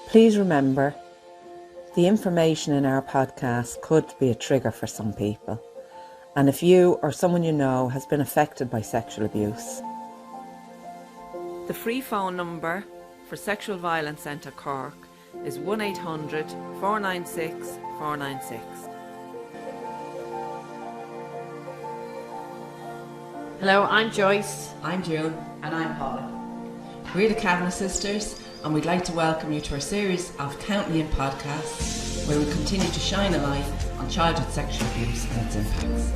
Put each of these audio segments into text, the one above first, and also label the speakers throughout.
Speaker 1: Please remember, the information in our podcast could be a trigger for some people. And if you or someone you know has been affected by sexual abuse. The free phone number for Sexual Violence Centre Cork is 1800 496 496.
Speaker 2: Hello, I'm Joyce.
Speaker 3: I'm June. And I'm Paula. We're the Kavanagh Sisters, and we'd like to welcome you to our series of counselling podcasts where we continue to shine a light on childhood sexual abuse and its impacts.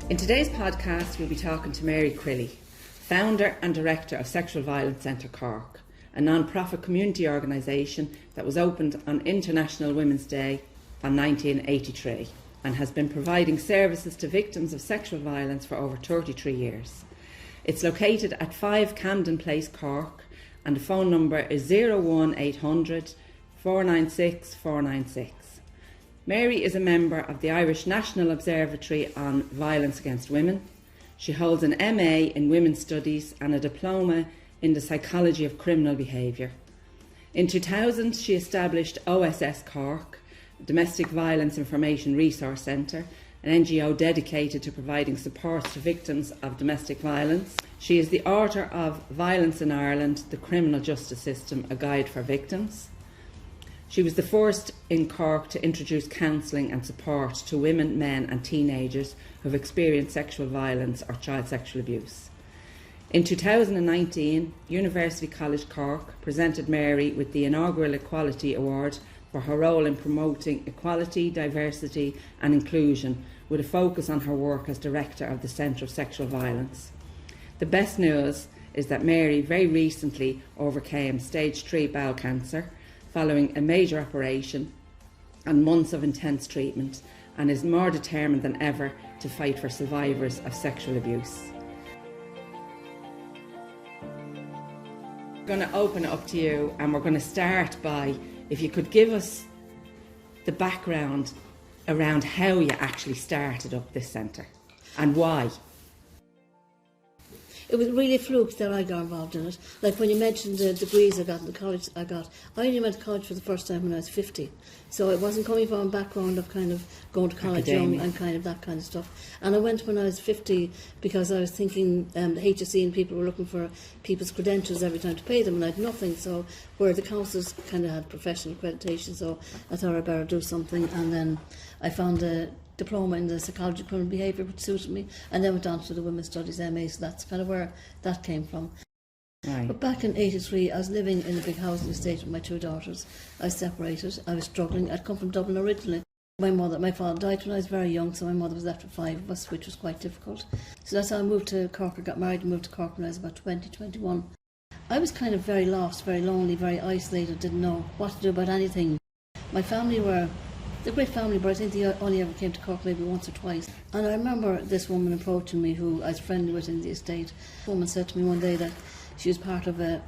Speaker 3: In today's podcast, we'll be talking to Mary Crilly, founder and director of Sexual Violence Centre Cork, a non-profit community organisation that was opened on International Women's Day in 1983 and has been providing services to victims of sexual violence for over 33 years. It's located at 5 Camden Place, Cork, and the phone number is 01800 496 496. Mary is a member of the Irish National Observatory on Violence Against Women. She holds an MA in Women's Studies and a diploma in the Psychology of Criminal Behaviour. In 2000, she established OSS Cork, Domestic Violence Information Resource Centre, an NGO dedicated to providing support to victims of domestic violence. She is the author of Violence in Ireland, The Criminal Justice System, A Guide for Victims. She was the first in Cork to introduce counselling and support to women, men and teenagers who have experienced sexual violence or child sexual abuse. In 2019, University College Cork presented Mary with the inaugural Equality Award for her role in promoting equality, diversity and inclusion, with a focus on her work as director of the Centre of Sexual Violence. The best news is that Mary very recently overcame stage 3 bowel cancer following a major operation and months of intense treatment, and is more determined than ever to fight for survivors of sexual abuse. We're going to open it up to you, and we're going to start by, if you could give us the background around how you actually started up this centre and why.
Speaker 4: It was really a fluke that I got involved in it. Like when you mentioned the degrees I got in the college I only went to college for the first time when I was 50. So it wasn't coming from a background of kind of going to college young and kind of that kind of stuff. And I went when I was 50 because I was thinking the HSE and people were looking for people's credentials every time to pay them, and I had nothing. So where the councils kind of had professional accreditation, so I thought I'd better do something. And then I found a diploma in the Psychology of Criminal Behaviour, which suited me, and then went on to the Women's Studies MA, so that's kind of where that came from.
Speaker 3: Right.
Speaker 4: But back in 83, I was living in a big housing estate with my 2 daughters. I was separated, I was struggling. I'd come from Dublin originally. My father died when I was very young, so my mother was left with 5 of us, which was quite difficult. So that's how I moved to Cork. I got married and moved to Cork when I was about 20, 21. I was kind of very lost, very lonely, very isolated, didn't know what to do about anything. My family were a great family, but I think they only ever came to Cork maybe once or twice. And I remember this woman approaching me who I was friendly with in the estate. The woman said to me one day that she was part of a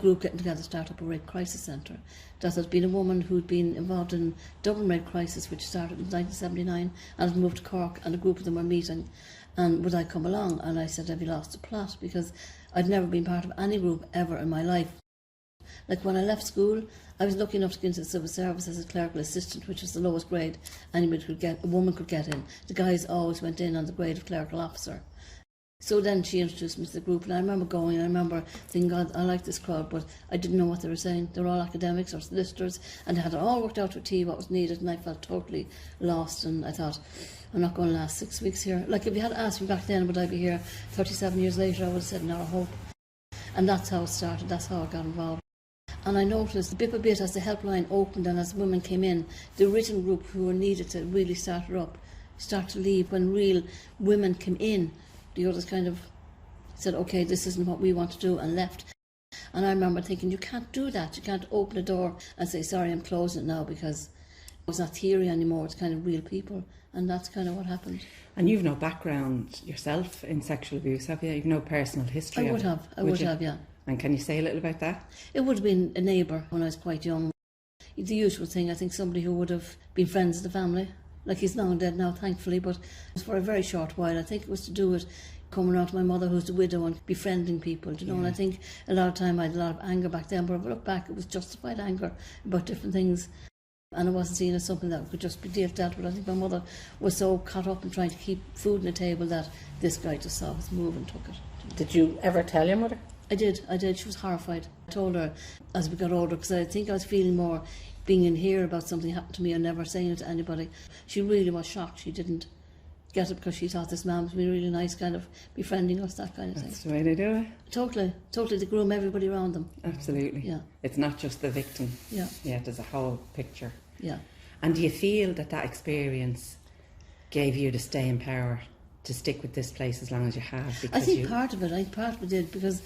Speaker 4: group getting together to start up a rape crisis centre. That had been a woman who'd been involved in Dublin rape crisis, which started in 1979, and had moved to Cork, and a group of them were meeting. And would I come along? And I said, have you lost the plot? Because I'd never been part of any group ever in my life. Like when I left school, I was lucky enough to get into the civil service as a clerical assistant, which was the lowest grade anybody could get, a woman could get in. The guys always went in on the grade of clerical officer. So then she introduced me to the group, and I remember going, and I remember thinking, God, I like this crowd, but I didn't know what they were saying. They were all academics or solicitors, and they had it all worked out to a T what was needed, and I felt totally lost, and I thought, I'm not going to last 6 weeks here. Like if you had asked me back then, would I be here 37 years later, I would have said, not a hope. And that's how it started, that's how I got involved. And I noticed bit by bit as the helpline opened and as women came in, the written group who were needed to really start her up, start to leave. When real women came in, the others kind of said, okay, this isn't what we want to do, and left. And I remember thinking, you can't do that. You can't open a door and say, sorry, I'm closing it now, because it's not theory anymore, it's kind of real people. And that's kind of what happened.
Speaker 3: And you've no background yourself in sexual abuse, have you? You've no personal history.
Speaker 4: I would have, yeah.
Speaker 3: And can you say a little about that?
Speaker 4: It would have been a neighbour when I was quite young. The usual thing, I think somebody who would have been friends of the family. Like, he's long dead now, thankfully, but it was for a very short while. I think it was to do with coming around to my mother, who's the widow, and befriending people, you know. And I think a lot of time I had a lot of anger back then, but if I look back, it was justified anger about different things. And I wasn't seen as something that could just be dealt with. I think my mother was so caught up in trying to keep food on the table that this guy just saw us move and took it.
Speaker 5: Did you ever tell your mother?
Speaker 4: I did. She was horrified. I told her as we got older, because I think I was feeling more being in here about something happened to me and never saying it to anybody. She really was shocked. She didn't get it because she thought this man was being really nice, kind of befriending us, that kind of thing.
Speaker 3: That's the way they do it.
Speaker 4: Totally. They groom everybody around them.
Speaker 3: Absolutely.
Speaker 4: Yeah.
Speaker 3: It's not just the victim.
Speaker 4: Yeah.
Speaker 3: Yeah, there's a whole picture.
Speaker 4: Yeah.
Speaker 3: And do you feel that experience gave you the stay in power to stick with this place as long as you have? Because
Speaker 4: I think part of it did, because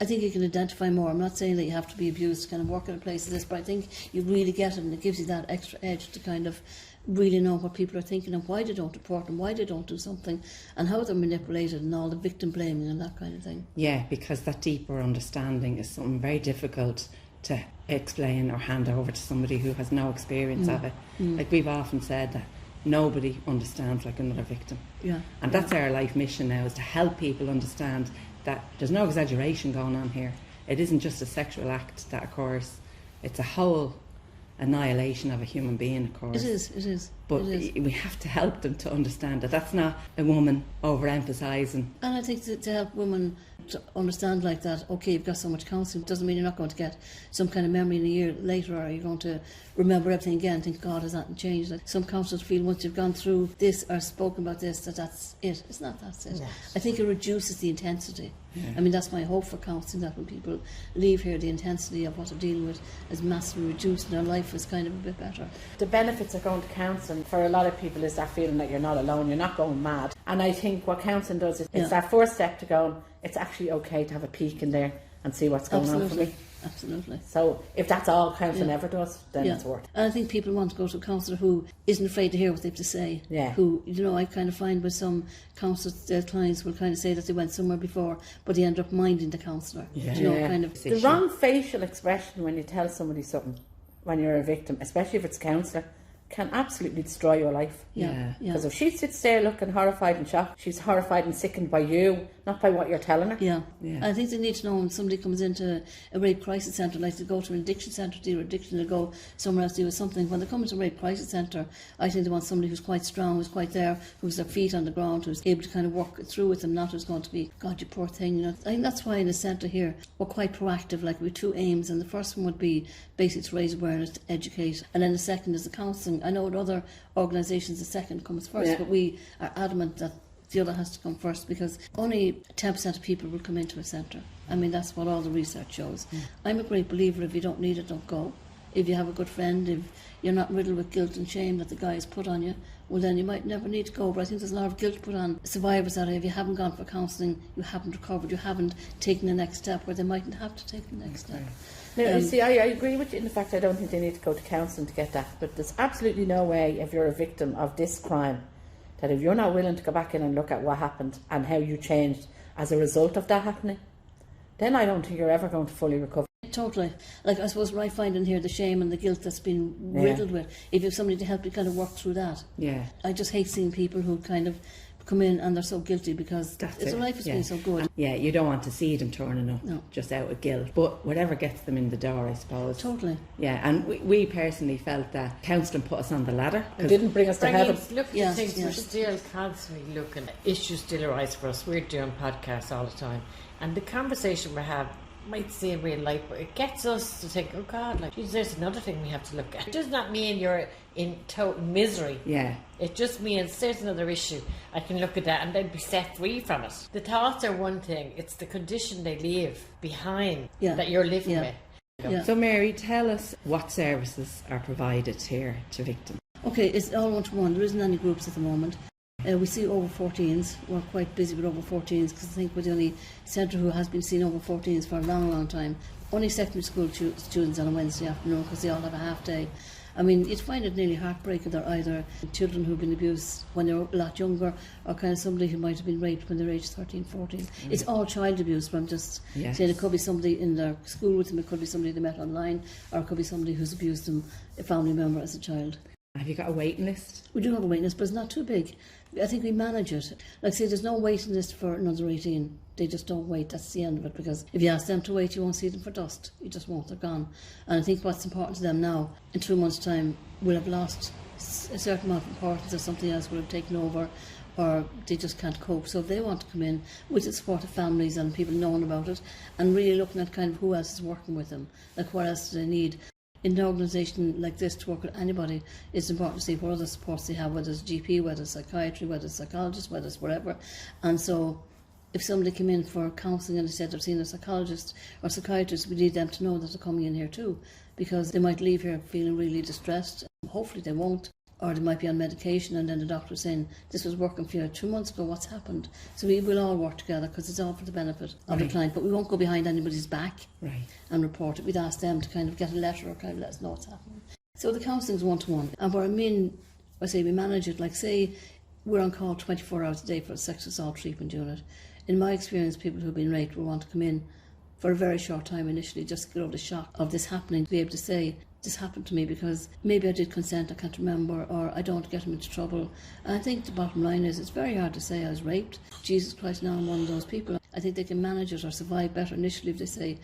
Speaker 4: I think you can identify more. I'm not saying that you have to be abused to kind of work in a place like this, but I think you really get it, and it gives you that extra edge to kind of really know what people are thinking and why they don't report and why they don't do something and how they're manipulated and all the victim blaming and that kind of thing.
Speaker 3: Yeah, because that deeper understanding is something very difficult to explain or hand over to somebody who has no experience of it. Like, we've often said that nobody understands like another victim.
Speaker 4: Yeah.
Speaker 3: And that's our life mission now, is to help people understand that there's no exaggeration going on here. It isn't just a sexual act that occurs. It's a whole annihilation of a human being, of course.
Speaker 4: It is.
Speaker 3: But
Speaker 4: it is.
Speaker 3: we have to help them to understand that that's not a woman overemphasising.
Speaker 4: And I think to help women to understand like that, okay, you've got so much counselling, doesn't mean you're not going to get some kind of memory in a year later, or you're going to remember everything again and think, God, has that changed? Like, some counsellors feel once you've gone through this or spoken about this, that's it. It's not, that's it. Yes. I think it reduces the intensity. Yeah. I mean, that's my hope for counselling, that when people leave here, the intensity of what they're dealing with is massively reduced and their life is kind of a bit better.
Speaker 5: The benefits of going to counselling for a lot of people is that feeling that you're not alone, you're not going mad. And I think what counselling does is it's that first step to going, it's actually okay to have a peek in there and see what's going on for me.
Speaker 4: Absolutely.
Speaker 5: So if that's all counselling ever does, then it's worth it.
Speaker 4: And I think people want to go to a counsellor who isn't afraid to hear what they have to say.
Speaker 5: Yeah.
Speaker 4: Who, you know, I kind of find with some counsellors, their clients will kind of say that they went somewhere before, but they end up minding the counsellor.
Speaker 3: Yeah.
Speaker 4: You know, kind of.
Speaker 5: The wrong facial expression when you tell somebody something, when you're a victim, especially if it's a counsellor, can absolutely destroy your life.
Speaker 4: Yeah.
Speaker 5: Because if she sits there looking horrified and shocked, she's horrified and sickened by you, not by what you're telling her.
Speaker 4: Yeah. I think they need to know when somebody comes into a rape crisis centre, like to go to an addiction centre to deal with addiction, to go somewhere else to deal with something. When they come into a rape crisis centre, I think they want somebody who's quite strong, who's quite there, who's their feet on the ground, who's able to kind of work it through with them, not who's going to be, God, you poor thing. You know, I think that's why in the centre here we're quite proactive. Like, we have two aims, and the first one would be basically to raise awareness, to educate, and then the second is the counselling. I know with other organisations the second comes first, but we are adamant that the other has to come first, because only 10% of people will come into a centre. I mean, that's what all the research shows. I'm a great believer, if you don't need it, don't go. If you have a good friend, if you're not riddled with guilt and shame that the guy has put on you, well, then you might never need to go. But I think there's a lot of guilt put on survivors that if you haven't gone for counselling, you haven't recovered, you haven't taken the next step, where they mightn't have to take the next step.
Speaker 5: Now, you see, I agree with you in the fact I don't think they need to go to counselling to get that, but there's absolutely no way, if you're a victim of this crime, that if you're not willing to go back in and look at what happened and how you changed as a result of that happening, then I don't think you're ever going to fully recover.
Speaker 4: Totally. Like, I suppose what I find in here, the shame and the guilt that's been riddled with, if you have somebody to help you kind of work through that.
Speaker 3: Yeah.
Speaker 4: I just hate seeing people who kind of come in and they're so guilty because their life has been so good.
Speaker 3: Yeah, you don't want to see them turning up just out of guilt, but whatever gets them in the door, I suppose.
Speaker 4: Totally.
Speaker 3: Yeah, and we personally felt that counselling put us on the ladder.
Speaker 5: It didn't bring us to heaven.
Speaker 2: Look at things, we're still constantly looking. Issues still arise for us. We're doing podcasts all the time, and the conversation we have might seem real light, but it gets us to think, oh God, like, geez, there's another thing we have to look at. It does not mean you're in total misery.
Speaker 3: Yeah.
Speaker 2: It just means there's another issue. I can look at that and then be set free from it. The thoughts are one thing, it's the condition they leave behind that you're living with.
Speaker 4: Yeah.
Speaker 3: So Mary, tell us what services are provided here to victims.
Speaker 4: Okay, it's all one-to-one. There isn't any groups at the moment. We see over 14s. We're quite busy with over 14s because I think we're the only centre who has been seeing over 14s for a long, long time. Only secondary school students on a Wednesday afternoon because they all have a half day. I mean, you'd find it nearly heartbreaking. They're either children who've been abused when they were a lot younger, or kind of somebody who might have been raped when they're aged 13, 14. It's all child abuse, but I'm just saying it could be somebody in their school with them, it could be somebody they met online, or it could be somebody who's abused them, a family member as a child.
Speaker 3: Have you got a waiting list?
Speaker 4: We do have a waiting list, but it's not too big. I think we manage it. Like say, there's no waiting list for another 18. They just don't wait. That's the end of it, because if you ask them to wait, you won't see them for dust. You just won't. They're gone. And I think what's important to them now, in 2 months' time, we'll have lost a certain amount of importance, or something else will have taken over, or they just can't cope. So if they want to come in with the support of families and people knowing about it, and really looking at kind of who else is working with them, like what else do they need. In an organisation like this, to work with anybody, it's important to see what other supports they have, whether it's GP, whether it's psychiatry, whether it's psychologist, whether it's whatever. And so if somebody came in for counselling and they said they've seen a psychologist or psychiatrist, we need them to know that they're coming in here too, because they might leave here feeling really distressed. Hopefully they won't. Or they might be on medication, and then the doctor's saying, this was working for you 2 months ago, what's happened? So we will all work together, because it's all for the benefit of the client, but we won't go behind anybody's back and report it. We'd ask them to kind of get a letter or kind of let us know what's happening. So the counselling is one-to-one, and where I say we manage it, like say we're on call 24 hours a day for a sexual assault treatment unit. In my experience, people who've been raped will want to come in for a very short time initially, just to get over the shock of this happening, to be able to say, this happened to me because maybe I did consent, I can't remember, or I don't get him into trouble. And I think the bottom line is, it's very hard to say I was raped. Jesus Christ, now I'm one of those people. I think they can manage it or survive better initially if they say,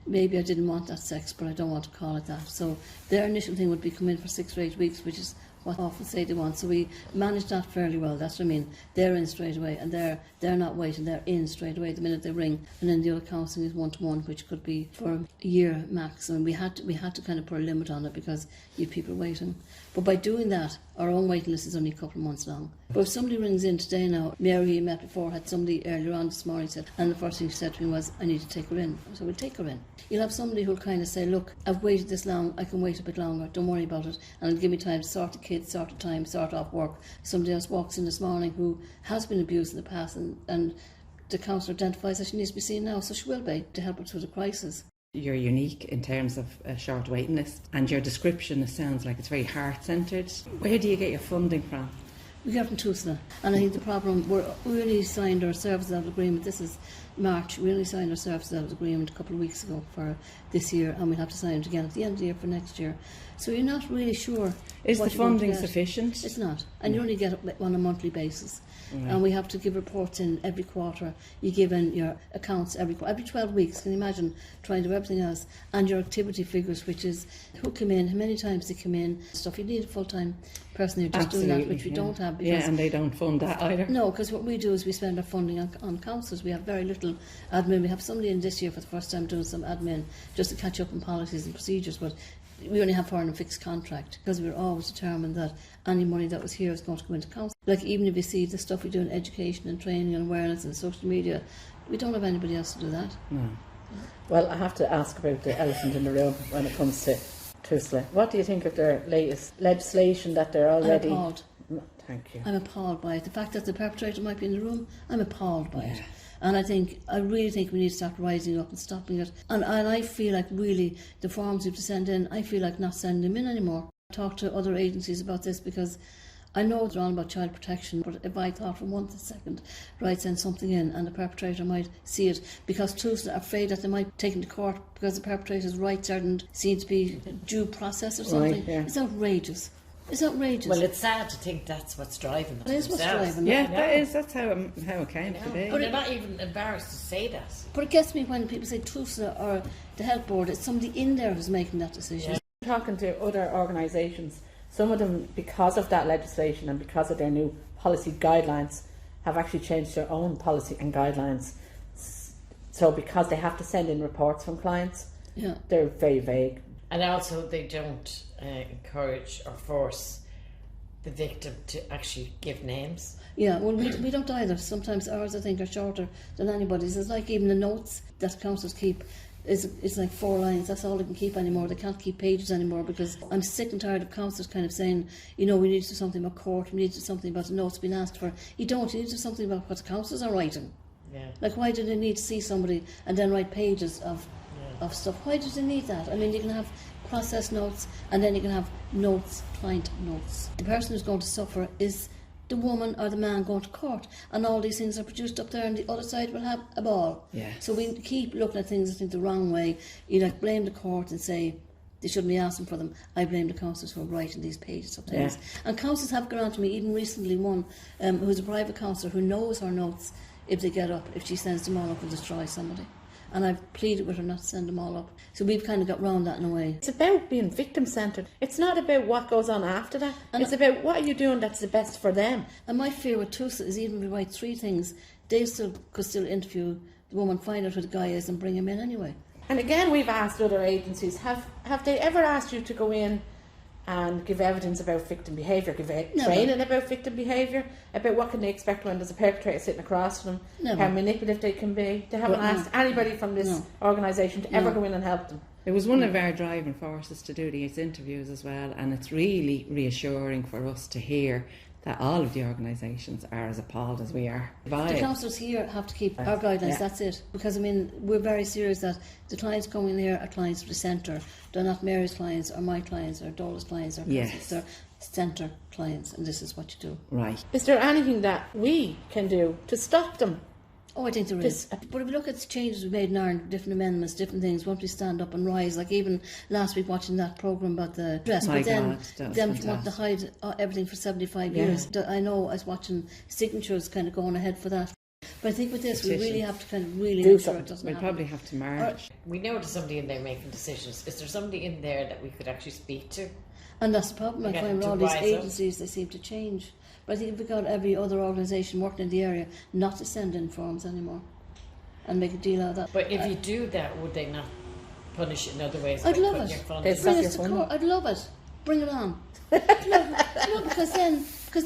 Speaker 4: maybe I didn't want that sex, but I don't want to call it that. So their initial thing would be come in for 6 or 8 weeks, which is what I often say they want. So we manage that fairly well. That's what I mean. They're in straight away, and they're not waiting. They're in straight away the minute they ring. And then the other counselling is one-to-one, which could be for a year max. And we had to kind of put a limit on it, because you have people waiting. But by doing that, our own waiting list is only a couple of months long. But if somebody rings in today now, Mary you met before had somebody earlier on this morning said, and the first thing she said to me was, I need to take her in. So we'll take her in. You'll have somebody who'll kind of say, look, I've waited this long, I can wait a bit longer, don't worry about it, and it'll give me time to sort the kids, sort the time, sort off work. Somebody else walks in this morning who has been abused in the past, and the counsellor identifies that she needs to be seen now, so she will be, to help her through the crisis.
Speaker 3: You're unique in terms of a short waiting list, and your description, it sounds like it's very heart-centred. Where do you get your funding from?
Speaker 4: We get from TUSLA, and I think the problem, we only signed our services out agreement, this is March, we only signed our services out agreement a couple of weeks ago for this year, and we'll have to sign it again at the end of the year for next year. So you're not really sure.
Speaker 3: Is the funding sufficient?
Speaker 4: It's not, and you only get it on a monthly basis. Right. And we have to give reports in every quarter. You give in your accounts every 12 weeks. Can you imagine trying to do everything else? And your activity figures, which is who came in, how many times they come in, stuff. You need a full-time person who's just doing that, which we don't have.
Speaker 3: Yeah, and they don't fund that either.
Speaker 4: No, because what we do is we spend our funding on counsellors. We have very little admin. We have somebody in this year for the first time doing some admin just to catch up on policies and procedures, but we only have her on a fixed contract, because we're always determined that any money that was here is going to go into council. Like even if you see the stuff we do in education and training and awareness and social media, we don't have anybody else to do that.
Speaker 3: No.
Speaker 5: Well, I have to ask about the elephant in the room when it comes to TUSLA. What do you think of their latest legislation that they're already...
Speaker 4: I'm appalled.
Speaker 5: Thank you.
Speaker 4: I'm appalled by it. The fact that the perpetrator might be in the room, I'm appalled by it. And I really think we need to start rising up and stopping it. And I feel like really the forms we have to send in, I feel like not sending them in anymore. I talk to other agencies about this, because I know they're on about child protection, but if I thought for 1 second, right, send something in and the perpetrator might see it, because TUSLA are afraid that they might take him to court because the perpetrator's rights aren't seen to be due process or something.
Speaker 5: Right, yeah.
Speaker 4: It's outrageous. It's outrageous.
Speaker 2: Well, it's sad to think that's what's driving them.
Speaker 4: It is what's driving them.
Speaker 3: Yeah, that's how it came to be.
Speaker 2: But they're not even embarrassed to say that.
Speaker 4: But it gets me when people say TUSLA or the health board, it's somebody in there who's making that decision.
Speaker 5: Yeah. Talking to other organisations, some of them, because of that legislation and because of their new policy guidelines, have actually changed their own policy and guidelines. So because they have to send in reports from clients, they're very vague.
Speaker 2: And also they don't encourage or force the victim to actually give names.
Speaker 4: Yeah, well, we don't either. Sometimes ours, I think, are shorter than anybody's. It's like even the notes that counsellors keep, it's like 4 lines. That's all they can keep anymore. They can't keep pages anymore, because I'm sick and tired of counsellors kind of saying, we need to do something about court, we need to do something about the notes being asked for. You need to do something about what the counsellors are writing.
Speaker 2: Yeah.
Speaker 4: Like, why do they need to see somebody and then write pages of stuff? Why do they need that? I mean, you can have process notes, and then you can have notes, client notes. The person who's going to suffer is the woman or the man going to court, and all these things are produced up there, and the other side will have a ball.
Speaker 3: Yeah.
Speaker 4: So we keep looking at things, I think, the wrong way. You blame the court and say They shouldn't be asking for them. I blame the counsellors for writing these pages of things. And counsellors have gone on to me, even recently one who's a private counsellor who knows her notes if they get up, if she sends them all up and destroys somebody. And I've pleaded with her not to send them all up. So we've kind of got round that in a way.
Speaker 5: It's about being victim-centred. It's not about what goes on after that. And it's about what are you doing that's the best for them. And
Speaker 4: my fear with TUSA is even if we write 3 things, they could still interview the woman, find out who the guy is and bring him in anyway.
Speaker 5: And again, we've asked other agencies, have they ever asked you to go in and give evidence about victim behaviour, give training about victim behaviour, about what can they expect when there's a perpetrator sitting across from them, how manipulative they can be? They haven't asked anybody from this organisation to ever go in and help them.
Speaker 3: It was one of our driving forces to do these interviews as well, and it's really reassuring for us to hear that all of the organisations are as appalled as we are.
Speaker 4: The councillors here have to keep our guidelines, that's it. Because, I mean, we're very serious that the clients coming here are clients of the centre. They're not Mary's clients or my clients or Dola's clients or they're centre clients, and this is what you do.
Speaker 3: Right.
Speaker 5: Is there anything that we can do to stop them?
Speaker 4: Oh, I think there is. But if we look at the changes we made in Ireland, different amendments, different things, once we stand up and rise, like even last week watching that programme about the dress, but then want to hide everything for 75 years. I know I was watching signatures kind of going ahead for that. But I think with this, we really have to kind of really make sure it doesn't happen.
Speaker 3: We'll probably have to march.
Speaker 2: We know there's somebody in there making decisions. Is there somebody in there that we could actually speak to?
Speaker 4: And that's the problem. I find with all these agencies, they seem to change. But I think if we got every other organisation working in the area not to send in forms anymore and make a deal out of that.
Speaker 2: But if you do that, would they not punish it in other ways?
Speaker 4: I'd love it. Bring us to court. I'd love it. Bring it on. Because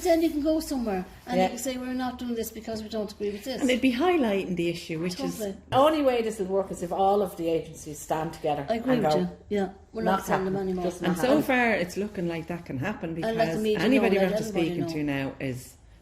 Speaker 4: then you can go somewhere and you can say we're not doing this because we don't agree with this.
Speaker 3: And it'd be highlighting the issue, which is...
Speaker 5: The only way this will work is if all of the agencies stand together.
Speaker 4: I agree with you. Yeah, we're not sending them anymore.
Speaker 3: And so far it's looking like that can happen, because anybody we're after speaking to now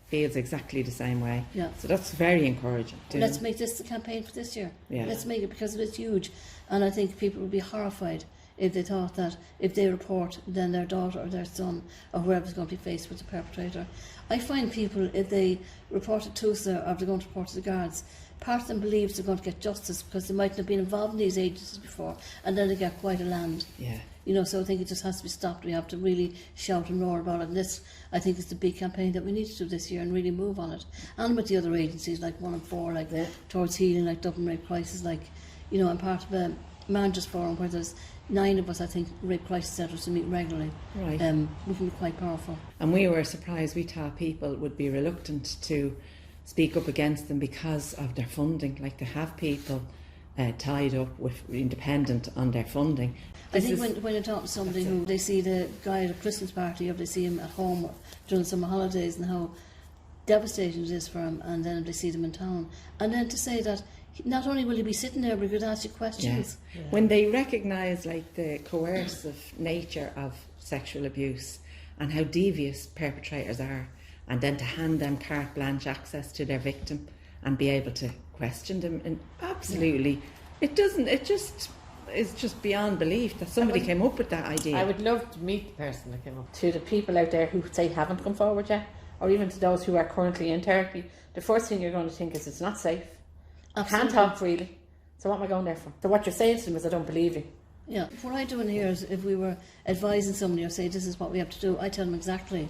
Speaker 3: feels exactly the same way.
Speaker 4: Yeah.
Speaker 3: So that's very encouraging.
Speaker 4: Let's make this the campaign for this year.
Speaker 3: Yeah.
Speaker 4: Let's make it, because it is huge. And I think people would be horrified if they thought that if they report, then their daughter or their son or whoever's going to be faced with the perpetrator. I find people, if they report it to TUSA or if they're going to report to the guards, part of them believes they're going to get justice because they mightn't have been involved in these agencies before, and then they get quite a land.
Speaker 3: Yeah.
Speaker 4: You know, so I think it just has to be stopped. We have to really shout and roar about it. And this, I think, is the big campaign that we need to do this year and really move on it. And with the other agencies like 1 and 4, like Towards Healing, like Dublin Rape Crisis, like, you know, I'm part of a managers forum where there's 9 of us, I think, rape crisis centres to meet regularly.
Speaker 3: Right.
Speaker 4: We can be quite powerful.
Speaker 3: And we were surprised. We thought people would be reluctant to speak up against them because of their funding. Like, to have people tied up with independent on their funding.
Speaker 4: I think when you talk to somebody who they see the guy at a Christmas party or they see him at home during summer holidays and how devastating it is for him, and then they see them in town, and then to say that not only will he be sitting there but he could ask you questions.
Speaker 3: Yeah. When they recognise like the coercive nature of sexual abuse and how devious perpetrators are, and then to hand them carte blanche access to their victim and be able to question them, and absolutely it's just beyond belief that somebody came up with that idea.
Speaker 2: I would love to meet the person that came up.
Speaker 5: To the people out there who say haven't come forward yet, or even to those who are currently in therapy, the first thing you're going to think is it's not safe. Absolutely. I can't talk freely. So what am I going there for? So what you're saying to them is I don't believe you.
Speaker 4: Yeah. What I do in here is if we were advising somebody or say this is what we have to do, I tell them exactly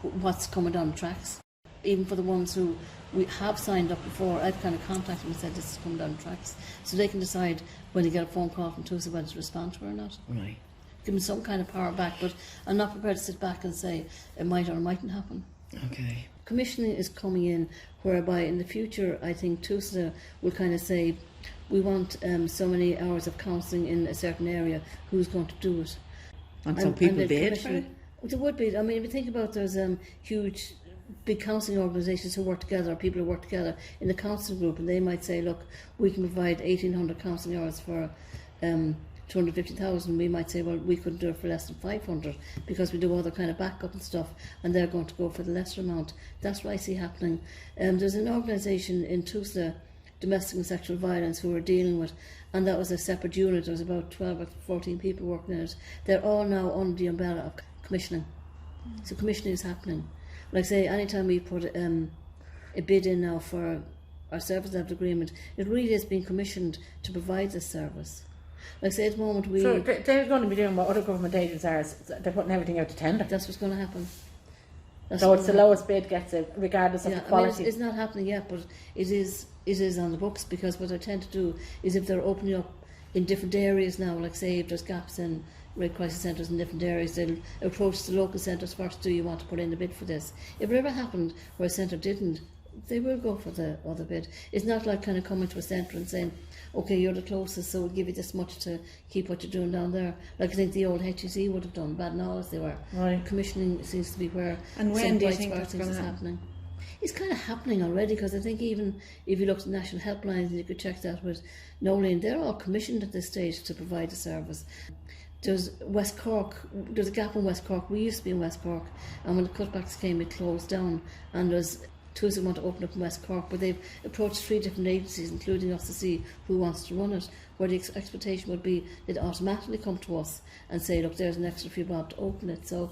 Speaker 4: what's coming down the tracks. Even for the ones who we have signed up before, I've kind of contacted them and said this is coming down the tracks, so they can decide when they get a phone call from TUSA whether to respond to it or not.
Speaker 3: Right.
Speaker 4: Give them some kind of power back, but I'm not prepared to sit back and say it might or mightn't happen.
Speaker 3: Okay.
Speaker 4: Commissioning is coming in, whereby in the future I think TUSA will kind of say we want so many hours of counselling in a certain area, who's going to do it?
Speaker 3: And some people bid for it?
Speaker 4: There would be. I mean, if you think about there's huge big counselling organisations who work together, or people who work together in the counselling group, and they might say, look, we can provide 1,800 counselling hours for 250,000. We might say, well, we couldn't do it for less than 500 because we do other kind of backup and stuff, and they're going to go for the lesser amount. That's what I see happening. There's an organisation in TUSA, Domestic and Sexual Violence, who we're dealing with, and that was a separate unit. There was about 12 or 14 people working in it. They're all now under the umbrella of commissioning. So commissioning is happening. Like say, anytime we put a bid in now for our service level agreement, it really is being commissioned to provide this service. Like I say, at the moment
Speaker 5: So they're going to be doing what other government agents are, is they're putting everything out to tender.
Speaker 4: that's what's going to happen.
Speaker 5: So it's the lowest bid gets it, regardless of the quality.
Speaker 4: I mean, it's not happening yet, but it is on the books, because what I tend to do is, if they're opening up in different areas now, like say if there's gaps in rape crisis centres in different areas, they'll approach the local centres first. Do you want to put in a bid for this? If it ever happened where a centre didn't, they will go for the other bid. It's not like kind of coming to a centre and saying, okay, you're the closest, so we'll give you this much to keep what you're doing down there. Like I think the old HEC would have done, bad knowledge they were.
Speaker 5: Right.
Speaker 4: Commissioning seems to be where
Speaker 3: And when do you think that's going to happen?
Speaker 4: happening. It's kind of happening already, because I think even if you look at the national helplines, and you could check that with Nolan, they're all commissioned at this stage to provide a service. There's West Cork, there's a gap in West Cork. We used to be in West Cork, and when the cutbacks came, it closed down, and there's two that want to open up in West Cork, but they've approached 3 different agencies, including us, to see who wants to run it, where the expectation would be they'd automatically come to us and say, look, there's an extra few bob to open it. So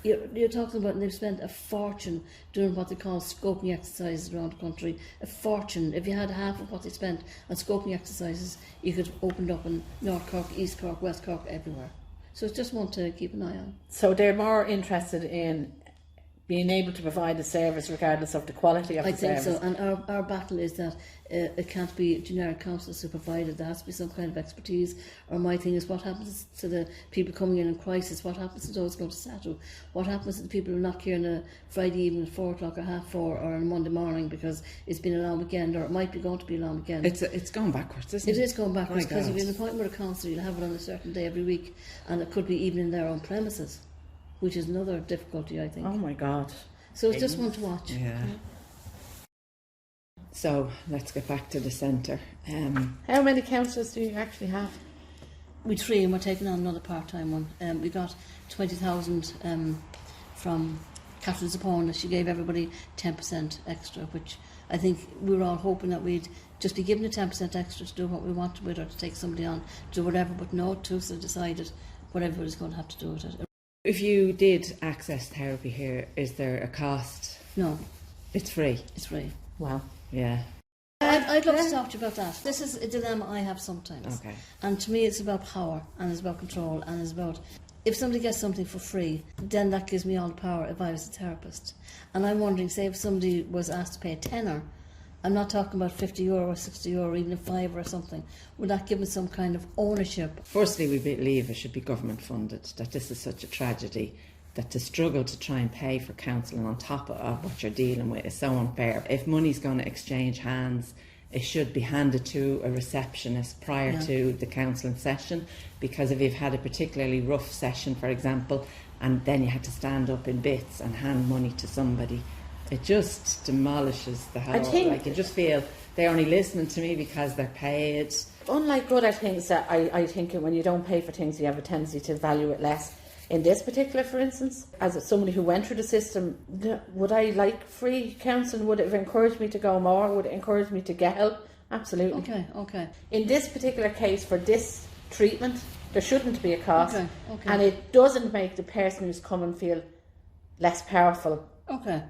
Speaker 4: you're talking about, and they've spent a fortune doing what they call scoping exercises around the country. A fortune. If you had half of what they spent on scoping exercises, you could have opened up in North Cork, East Cork, West Cork, everywhere. So it's just one to keep an eye on.
Speaker 5: So they're more interested in being able to provide a service regardless of the quality of the service.
Speaker 4: I think so, and our battle is that it can't be generic counsellors who provide it. There has to be some kind of expertise. Or my thing is, what happens to the people coming in crisis? What happens to those going to SATU? What happens to the people who knock here on a Friday evening at 4 o'clock or 4:30, or on a Monday morning because it's been a long weekend, or it might be going to be a long weekend?
Speaker 3: It's going backwards, isn't it?
Speaker 4: It is going backwards,
Speaker 3: My
Speaker 4: because
Speaker 3: God.
Speaker 4: if you're an appointment with a counsellor, you'll have it on a certain day every week, and it could be even in their own premises, which is another difficulty, I think.
Speaker 5: Oh my God.
Speaker 4: So it's just one to watch.
Speaker 3: Yeah. So let's get back to the centre.
Speaker 5: How many counsellors do you actually have?
Speaker 4: We 3, and we're taking on another part-time one. We got 20,000 from Catherine Zapona. She gave everybody 10% extra, which I think we were all hoping that we'd just be given the 10% extra to do what we wanted with, or to take somebody on to do whatever. But no, TUSA decided what everybody's going to have to do with it.
Speaker 3: If you did access therapy here, is there a cost?
Speaker 4: No,
Speaker 3: It's free.
Speaker 4: it's free.
Speaker 5: Wow.
Speaker 3: Yeah.
Speaker 4: I'd love to talk to you about that. This is a dilemma I have sometimes.
Speaker 3: Okay.
Speaker 4: And to me, it's about power, and it's about control, and it's about, if somebody gets something for free, then that gives me all the power if I was a therapist. And I'm wondering, say if somebody was asked to pay a tenner, I'm not talking about €50 or €60 or even a £5 or something, would that give them some kind of ownership?
Speaker 3: Firstly, we believe it should be government funded, that this is such a tragedy, that to struggle to try and pay for counselling on top of what you're dealing with is so unfair. If money's going to exchange hands, it should be handed to a receptionist prior to the counselling session, because if you've had a particularly rough session, for example, and then you had to stand up in bits and hand money to somebody, it just demolishes the whole, like you just feel they're only listening to me because they're paid.
Speaker 5: Unlike other things that I think when you don't pay for things, you have a tendency to value it less. In this particular, for instance, as somebody who went through the system, would I like free counselling? Would it have encouraged me to go more? Would it encourage me to get help? Absolutely.
Speaker 4: Okay.
Speaker 5: In this particular case, for this treatment, there shouldn't be a cost.
Speaker 4: Okay.
Speaker 5: And it doesn't make the person who's coming feel less powerful.
Speaker 4: Okay.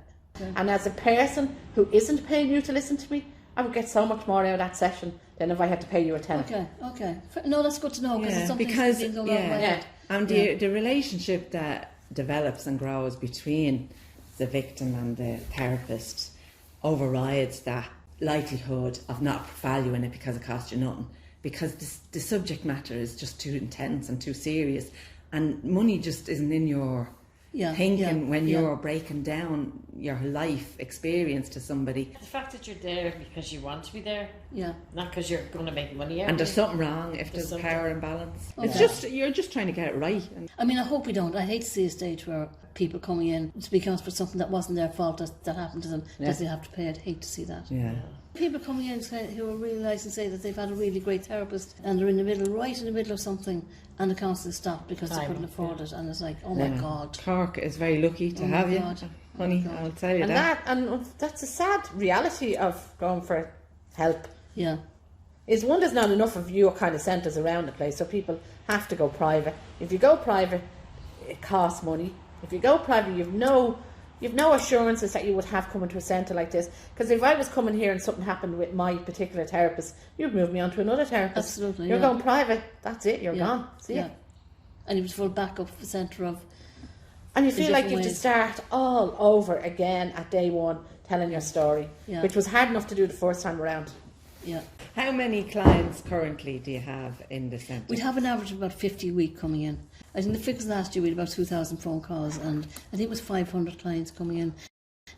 Speaker 5: And as a person who isn't paying you to listen to me, I would get so much more out of that session than if I had to pay you a tenner.
Speaker 4: Okay. No, that's good to know, because it's something
Speaker 3: because
Speaker 4: that's been going on in my head.
Speaker 3: and the relationship that develops and grows between the victim and the therapist overrides that likelihood of not valuing it because it costs you nothing, because the subject matter is just too intense and too serious, and money just isn't in your thinking when you're breaking down your life experience to somebody.
Speaker 2: The fact that you're there because you want to be there,
Speaker 4: Yeah.
Speaker 2: not because you're going to make money out
Speaker 3: And
Speaker 2: of
Speaker 3: there's
Speaker 2: it.
Speaker 3: something wrong if there's
Speaker 2: something.
Speaker 3: power imbalance.
Speaker 4: Okay.
Speaker 3: It's just, you're just trying to get it right. And
Speaker 4: I mean, I hope we don't. I hate to see a stage where people coming in to be counselled for something that wasn't their fault, that happened to them, that they have to pay it. I hate to see that.
Speaker 3: yeah.
Speaker 4: People coming in who realise and say that they've had a really great therapist, and they're right in the middle of something, and the counselling stopped because they couldn't afford it, and it's like, oh my God.
Speaker 3: Cork is very lucky to have you, honey.
Speaker 4: Oh my God.
Speaker 3: I'll tell you
Speaker 5: And
Speaker 3: that.
Speaker 5: that's a sad reality of going for help.
Speaker 4: Yeah.
Speaker 5: Is one, there's not enough of your kind of centres around the place, so people have to go private. If you go private, it costs money. If you go private, you've no You've no assurances that you would have coming to a centre like this. Because if I was coming here and something happened with my particular therapist, you'd move me on to another therapist.
Speaker 4: Absolutely,
Speaker 5: You're
Speaker 4: yeah.
Speaker 5: going private, that's it, you're
Speaker 4: Yeah.
Speaker 5: gone. See
Speaker 4: Yeah.
Speaker 5: ya.
Speaker 4: And it was full backup centre of.
Speaker 5: And you feel like you
Speaker 4: different
Speaker 5: have to
Speaker 4: ways.
Speaker 5: start all over again at day one, telling your story,
Speaker 4: Yeah.
Speaker 5: which was hard enough to do the first time around.
Speaker 4: Yeah.
Speaker 3: How many clients currently do you have in the centre?
Speaker 4: We'd have an average of about 50 a week coming in. I think the figures last year we had about 2,000 phone calls, and I think it was 500 clients coming in.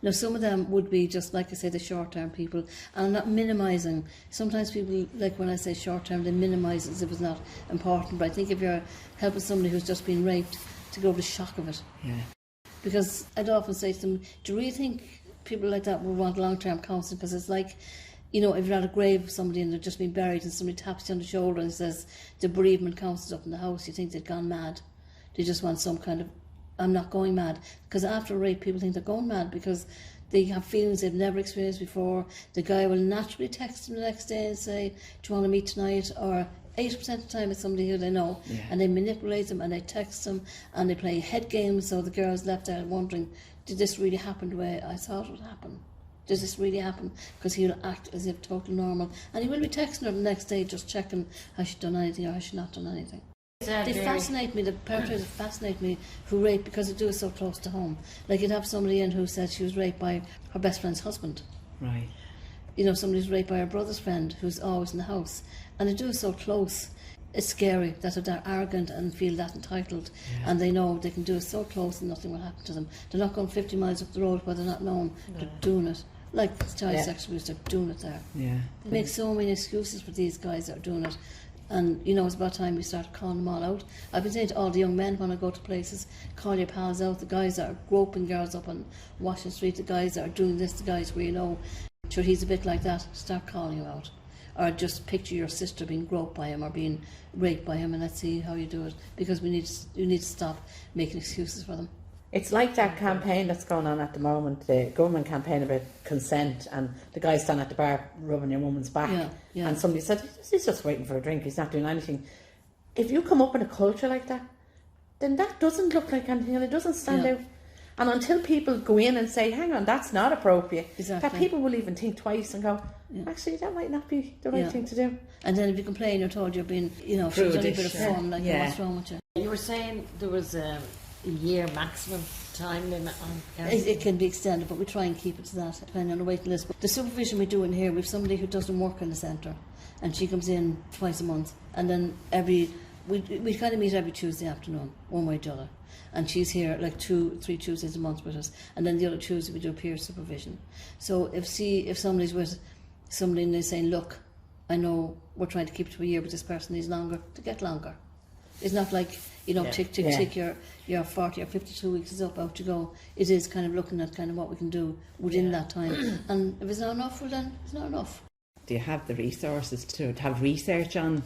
Speaker 4: Now, some of them would be just, like I say, the short-term people, and I'm not minimising. Sometimes people, like when I say short-term, they minimise it as if it's not important, but I think if you're helping somebody who's just been raped to go over the shock of it.
Speaker 3: Yeah.
Speaker 4: Because I'd often say to them, do you really think people like that would want long-term counselling? Because it's like, you know, if you're at a grave of somebody and they're just been buried and somebody taps you on the shoulder and says, the bereavement counsellor's up in the house, you think they've gone mad. They just want some kind of, I'm not going mad. Because after rape, people think they're going mad because they have feelings they've never experienced before. The guy will naturally text them the next day and say, do you want to meet tonight? Or 80% of the time it's somebody who they know.
Speaker 3: Yeah.
Speaker 4: And they manipulate them and they text them and they play head games, so the girl's left there wondering, did this really happen the way I thought it would happen? Does this really happen? Because he'll act as if totally normal. And he will be texting her the next day just checking has she done anything or has she not done anything. They fascinate me, the perpetrators fascinate me who rape because they do it so close to home. Like you'd have somebody in who said she was raped by her best friend's husband.
Speaker 3: Right.
Speaker 4: You know, somebody's raped by her brother's friend who's always in the house. And they do it so close. It's scary that they're arrogant and feel that entitled.
Speaker 3: Yeah.
Speaker 4: And they know they can do it so close and nothing will happen to them. They're not going 50 miles up the road where they're not known. They're doing it. Like child sexual abuse, they're doing it there.
Speaker 3: Yeah.
Speaker 4: They make so many excuses for these guys that are doing it. And, you know, it's about time we start calling them all out. I've been saying to all the young men when I go to places, call your pals out, the guys that are groping girls up on Washington Street, the guys that are doing this, the guys where you know, sure, he's a bit like that, start calling him out. Or just picture your sister being groped by him or being raped by him and let's see how you do it. Because you need to stop making excuses for them.
Speaker 5: It's like that campaign that's going on at the moment, the government campaign about consent, and the guy standing at the bar rubbing your woman's back.
Speaker 4: Yeah, yeah.
Speaker 5: And somebody said, he's just waiting for a drink, he's not doing anything. If you come up in a culture like that, then that doesn't look like anything and it doesn't stand out. And until people go in and say, hang on, that's not appropriate,
Speaker 4: Exactly.
Speaker 5: that people will even think twice and go, actually, that might not be the right thing to do.
Speaker 4: And then if you complain, you're told you're being, you know, she's only a bit of fun, like, what's wrong with you?
Speaker 2: You were saying there was a year maximum time limit on counselling.
Speaker 4: It can be extended, but we try and keep it to that, depending on the waiting list. But the supervision we do in here, we have somebody who doesn't work in the centre, and she comes in twice a month, and then we kind of meet every Tuesday afternoon, one way or the other. And she's here like 2-3 Tuesdays a month with us, and then the other Tuesday we do peer supervision. So if somebody's with somebody and they're saying, look, I know we're trying to keep it to a year, but this person needs longer, to get longer. It's not like, you know, tick, your 40 or 52 weeks is up, out you go. It is kind of looking at kind of what we can do within that time. And if it's not enough, well then it's not enough.
Speaker 3: Do you have the resources to have research on,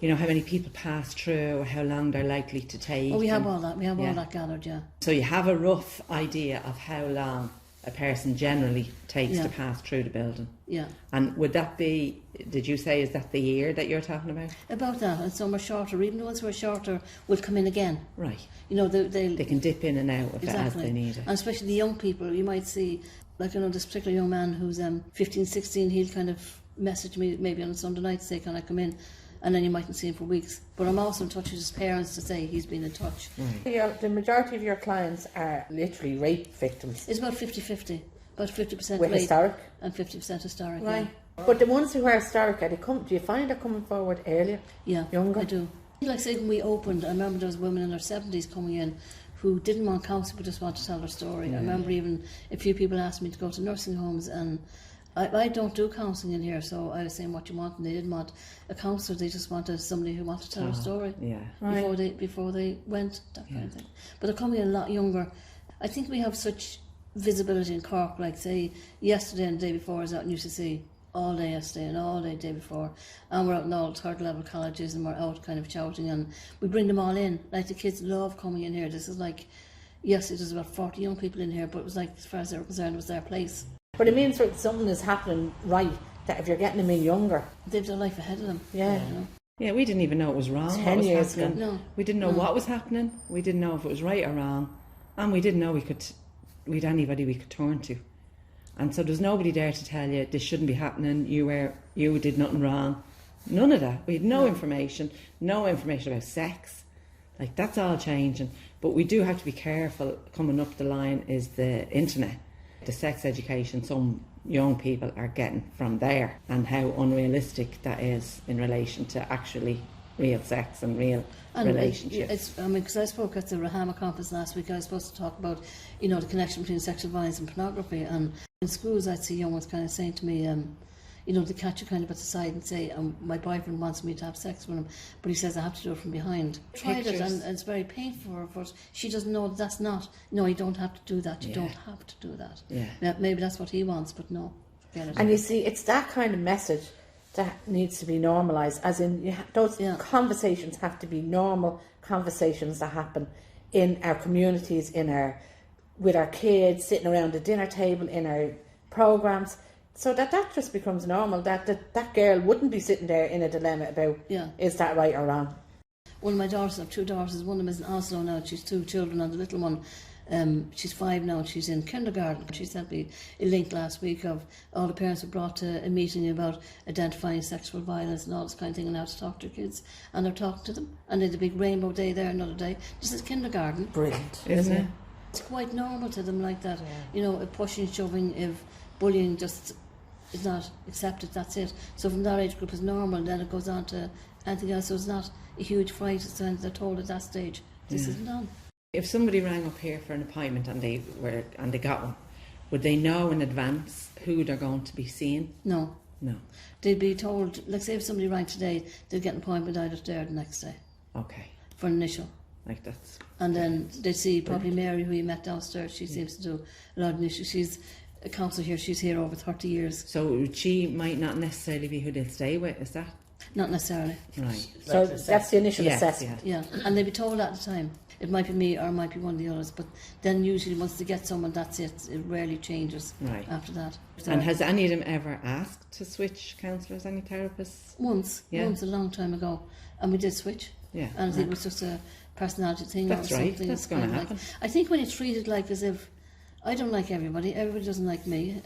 Speaker 3: you know, how many people pass through or how long they're likely to take?
Speaker 4: Oh, we have all that. We have all that gathered, yeah.
Speaker 3: So you have a rough idea of how long a person generally takes to pass through the building?
Speaker 4: Yeah.
Speaker 3: And would that be, did you say, is that the year that you're talking about?
Speaker 4: About that, and some are shorter. Even the ones who are shorter will come in again.
Speaker 3: Right.
Speaker 4: You know,
Speaker 3: they can dip in and out as they need it.
Speaker 4: And especially the young people, you might see, like, you know, this particular young man who's 15, 16, he'll kind of message me maybe on a Sunday night to say, can I come in? And then you mightn't see him for weeks. But I'm also in touch with his parents to say he's been in touch.
Speaker 3: Right.
Speaker 5: The majority of your clients are literally rape victims.
Speaker 4: It's about 50-50. About 50%
Speaker 5: With
Speaker 4: rape
Speaker 5: historic?
Speaker 4: and 50% historic.
Speaker 5: Right. But the ones who are historic, do you find they're coming forward earlier?
Speaker 4: Yeah,
Speaker 5: younger?
Speaker 4: I do. Like, say, when we opened, I remember there was women in their 70s coming in who didn't want counselling but just wanted to tell their story. I remember even a few people asked me to go to nursing homes, and I don't do counselling in here, so I was saying what you want, and they didn't want a counsellor, they just wanted somebody who wanted to tell their story before they went, that kind of thing. But they're coming in a lot younger. I think we have such visibility in Cork, like, say, yesterday and the day before I was out in UCC, all day yesterday and all day the day before, and we're out in all third level colleges and we're out kind of shouting, and we bring them all in. Like, the kids love coming in here. This is like, yes, there's about 40 young people in here, but it was like, as far as they were concerned, it was their place.
Speaker 5: But it means that something is happening right, that if you're getting them in younger,
Speaker 4: They have their life ahead of them.
Speaker 5: Yeah.
Speaker 4: You know?
Speaker 3: Yeah, we didn't even know it was wrong.
Speaker 5: 10 years ago.
Speaker 4: No.
Speaker 3: We didn't know what was happening. We didn't know if it was right or wrong. And we didn't know we could we'd anybody we could turn to. And so there's nobody there to tell you this shouldn't be happening, you did nothing wrong. None of that. We had no information about sex. Like, that's all changing. But we do have to be careful. Coming up the line is the internet, the sex education some young people are getting from there, and how unrealistic that is in relation to actually real sex and real relationships.
Speaker 4: Because I spoke at the Rahama conference last week, I was supposed to talk about, the connection between sexual violence and pornography. And in schools, I'd see young ones kind of saying to me, they catch you kind of at the side and say, my boyfriend wants me to have sex with him, but he says I have to do it from behind. Tried it, and it's very painful for her, but she doesn't know that's not. No, you don't have to do that. You don't have to do that.
Speaker 3: Yeah.
Speaker 4: Maybe that's what he wants, but no. Forget it.
Speaker 5: And you see, it's that kind of message that needs to be normalised. As in, those conversations have to be normal conversations that happen in our communities, with our kids, sitting around the dinner table, in our programmes. So that just becomes normal, that girl wouldn't be sitting there in a dilemma about, is that right or wrong?
Speaker 4: One of my daughters, I have 2 daughters, one of them is in Oslo now, she's 2 children, and the little one, she's 5 now, and she's in kindergarten. She sent me a link last week of all the parents were brought to a meeting about identifying sexual violence and all this kind of thing, and how to talk to kids, and they're talking to them, and they had a big rainbow day there another day. This is kindergarten.
Speaker 5: Brilliant,
Speaker 3: isn't it?
Speaker 4: It's quite normal to them like that. If pushing, shoving, if bullying just is not accepted, that's it. So from that age group is normal, and then it goes on to anything else. So it's not a huge fight, it's when they're told at that stage, this isn't done.
Speaker 3: If somebody rang up here for an appointment and they got one, would they know in advance who they're going to be seeing?
Speaker 4: No. They'd be told, like say if somebody rang today, they'd get an appointment either there the next day.
Speaker 3: Okay.
Speaker 4: For an initial.
Speaker 3: Like that's...
Speaker 4: And then they'd see probably Mary, who you met downstairs. She seems to do a lot of initials. She's a counsellor here, she's here over 30 years.
Speaker 3: So she might not necessarily be who they'll stay with, is that?
Speaker 4: Not necessarily.
Speaker 3: Right.
Speaker 5: So that's the initial assessment.
Speaker 4: Yeah, and they'd be told at the time. It might be me or it might be one of the others, but then usually once they get someone, that's it. It rarely changes after that.
Speaker 3: And has any of them ever asked to switch counsellors, any therapists?
Speaker 4: Once a long time ago, and we did switch.
Speaker 3: Yeah.
Speaker 4: And I think it was just a personality thing
Speaker 3: that's
Speaker 4: or something.
Speaker 3: Right. That's going to happen.
Speaker 4: I think when you treat it like as if, I don't like everybody doesn't like me.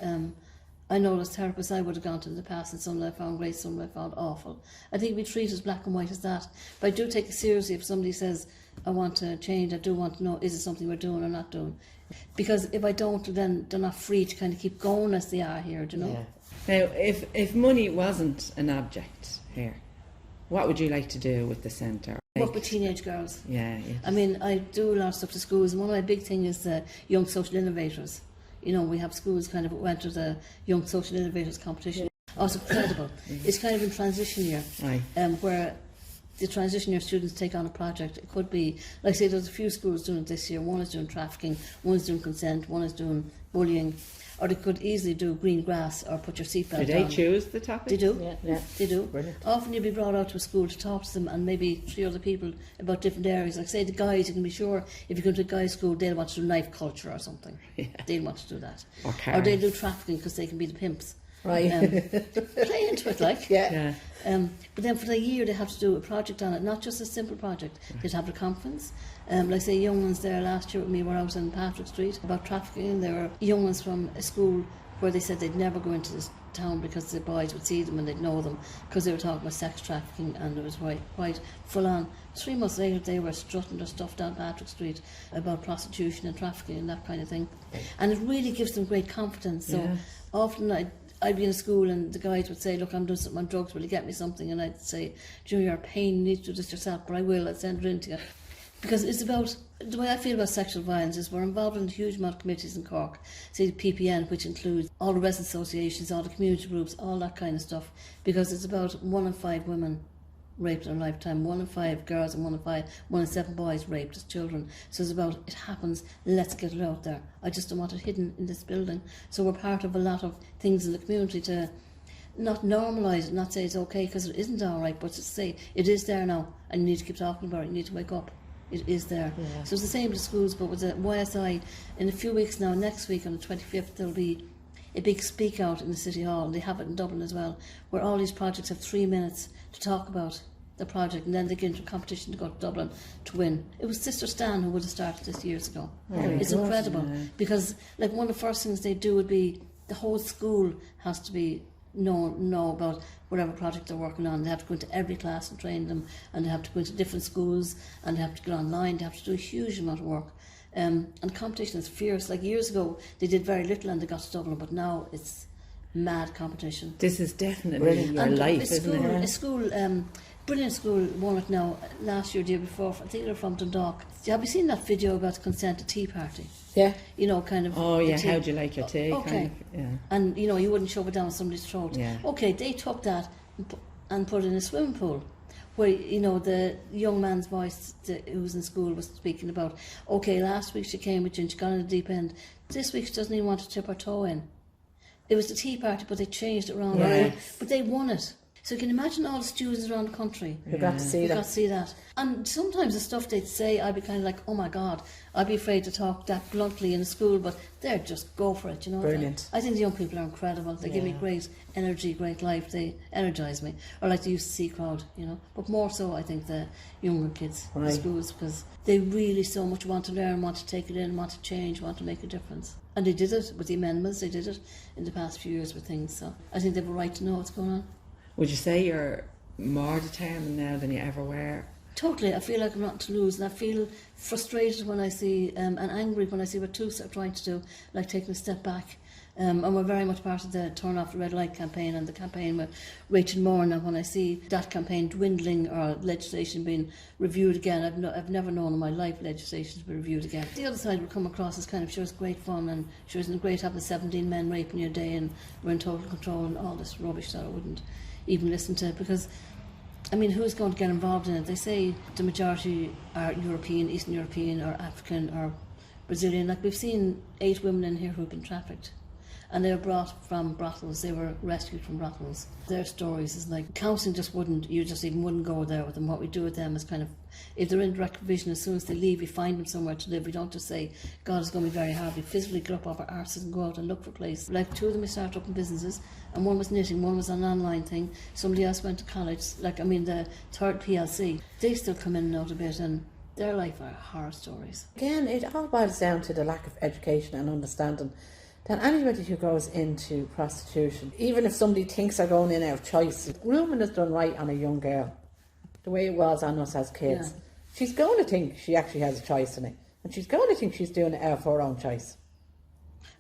Speaker 4: I know as therapists I would have gone to in the past, and some I found great, some I found awful. I think we treat it as black and white as that. But I do take it seriously if somebody says, I want to change, I do want to know, is it something we're doing or not doing? Because if I don't, then they're not free to kind of keep going as they are here, do you know?
Speaker 3: Yeah. Now, if money wasn't an object here, what would you like to do with the centre?
Speaker 4: Work with teenage girls.
Speaker 3: Yeah.
Speaker 4: I mean, I do a lot of stuff to schools, and one of my big things is the young social innovators. We have schools kind of went to the Young Social Innovators competition. Also credible. It's kind of in transition year, where the transition year students take on a project. It could be, like say there's a few schools doing it this year. One is doing trafficking, one is doing consent, one is doing bullying. Or they could easily do green grass or put your seatbelt on.
Speaker 3: Do they choose the topic?
Speaker 4: They do.
Speaker 5: Yeah.
Speaker 4: They do.
Speaker 5: Brilliant.
Speaker 4: Often you'll be brought out to a school to talk to them and maybe 3 other people about different areas. Like say the guys, you can be sure if you go to a guys' school, they'll want to do knife culture or something. Yeah. They'll want to do that. Or they'll do trafficking because they can be the pimps.
Speaker 5: Right.
Speaker 4: Play into it like.
Speaker 5: Yeah.
Speaker 4: But then for the year they have to do a project on it, not just a simple project. They'd have a conference. Like say young ones there last year with me were out in Patrick Street about trafficking. There were young ones from a school where they said they'd never go into this town because the boys would see them and they'd know them because they were talking about sex trafficking, and it was quite full on. 3 months later they were strutting their stuff down Patrick Street about prostitution and trafficking and that kind of thing, and it really gives them great confidence. So often I'd be in a school and the guys would say, look, I'm doing something on drugs, will you get me something? And I'd say, Junior, you're a pain, you need to do this yourself, but I will, I'll send it in to you. Because it's about, the way I feel about sexual violence is we're involved in a huge amount of committees in Cork. Say the PPN, which includes all the resident associations, all the community groups, all that kind of stuff. Because it's about 1 in 5 women raped in a lifetime, 1 in 5 girls and 1 in 7 boys raped as children. So it's about, it happens, let's get it out there. I just don't want it hidden in this building. So we're part of a lot of things in the community to not normalise it, not say it's okay because it isn't alright, but to say it is there now and you need to keep talking about it, you need to wake up. It is there. Yeah. So it's the same with schools, but with the YSI, in a few weeks now, next week on the 25th, there'll be a big speak out in the City Hall. They have it in Dublin as well, where all these projects have 3 minutes to talk about the project, and then they get into a competition to go to Dublin to win. It was Sister Stan who would have started this years ago. It's incredible, because like one of the first things they do would be the whole school has to be know about whatever project they're working on. They have to go into every class and train them, and they have to go into different schools, and they have to get online. They have to do a huge amount of work. And competition is fierce. Like years ago, they did very little and they got to Dublin, but now it's mad competition.
Speaker 3: This is definitely your life, isn't it?
Speaker 4: A school, brilliant school, won it now last year, the year before. I think they're from Dundalk. Have you seen that video about the consent to tea party?
Speaker 5: Yeah.
Speaker 4: You know, kind of.
Speaker 3: Oh yeah, how do you like your tea?
Speaker 4: Okay.
Speaker 3: Kind of, yeah.
Speaker 4: And you know, you wouldn't shove it down somebody's throat.
Speaker 3: Yeah.
Speaker 4: Okay, they took that and put it in a swimming pool, where, you know, the young man's voice who was in school was speaking about, okay, last week she came with you and she got in the deep end. This week she doesn't even want to tip her toe in. It was the tea party, but they changed it around.
Speaker 3: Right.
Speaker 4: But they won it. So you can imagine all the students around the country
Speaker 5: who got to see that.
Speaker 4: And sometimes the stuff they'd say, I'd be kind of like, oh my God, I'd be afraid to talk that bluntly in school, but they'd just go for it, you know.
Speaker 5: Brilliant.
Speaker 4: I think the young people are incredible. They give me great energy, great life. They energise me. Or like the UCC crowd, you know. But more so, I think the younger kids in the schools, because they really so much want to learn, want to take it in, want to change, want to make a difference. And they did it with the amendments. They did it in the past few years with things. So I think they have a right to know what's going on.
Speaker 3: Would you say you're more determined now than you ever were?
Speaker 4: Totally. I feel like I'm not to lose, and I feel frustrated when I see and angry when I see what TUS are trying to do, like taking a step back. And we're very much part of the Turn Off the Red Light campaign and the campaign with Rachel Moore. And when I see that campaign dwindling or legislation being reviewed again, I've never known in my life legislation to be reviewed again. The other side would come across as kind of, sure, it's great fun and sure, isn't it great having 17 men raping you a day and we're in total control and all this rubbish that I wouldn't even listen to, because I mean, who's going to get involved in it? They say the majority are European, Eastern European or African or Brazilian. Like, we've seen 8 women in here who've been trafficked, and they were brought from brothels. They were rescued from brothels. Their stories is like, counselling you just even wouldn't go there with them. What we do with them is kind of, if they're in direct provision, as soon as they leave, we find them somewhere to live. We don't just say, God, it's going to be very hard. We physically get up off our arses and go out and look for places. Like, 2 of them, we started up in businesses, and one was knitting, one was an online thing. Somebody else went to college. Like, I mean, the third PLC, they still come in and out a bit, and their life are horror stories.
Speaker 5: Again, it all boils down to the lack of education and understanding that anybody who goes into prostitution, even if somebody thinks they're going in out of choice, grooming is done right on a young girl, the way it was on us as kids. Yeah. She's going to think she actually has a choice in it, and she's going to think she's doing it out of her own choice.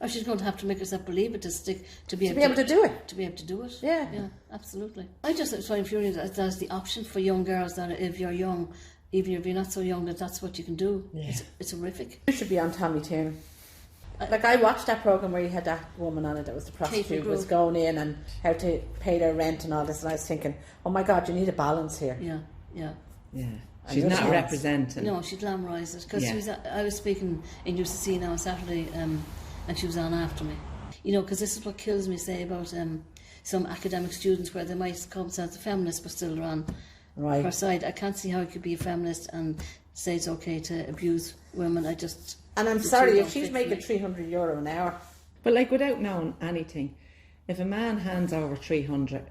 Speaker 4: Or she's going to have to make herself believe it to be able
Speaker 5: to do it.
Speaker 4: To be able to do it.
Speaker 5: Yeah.
Speaker 4: Yeah, absolutely. I just find infuriating that the option for young girls, that if you're young, even if you're not so young, that's what you can do. Yeah. It's horrific.
Speaker 5: You should be on Tommy Turner. Like, I watched that programme where you had that woman on it that was the prostitute, was going in and how to pay their rent and all this, and I was thinking, oh my God, you need a balance here.
Speaker 4: Yeah.
Speaker 3: She's not representing.
Speaker 4: No, she glamorised it, because I was speaking in UCC now on Saturday, and she was on after me. You know, because this is what kills me, say, about some academic students where they might call themselves a feminist but still are on her side. I can't see how you could be a feminist and say it's okay to abuse women.
Speaker 5: And I'm sorry, if she's making €300 an hour.
Speaker 3: But like, without knowing anything, if a man hands over €300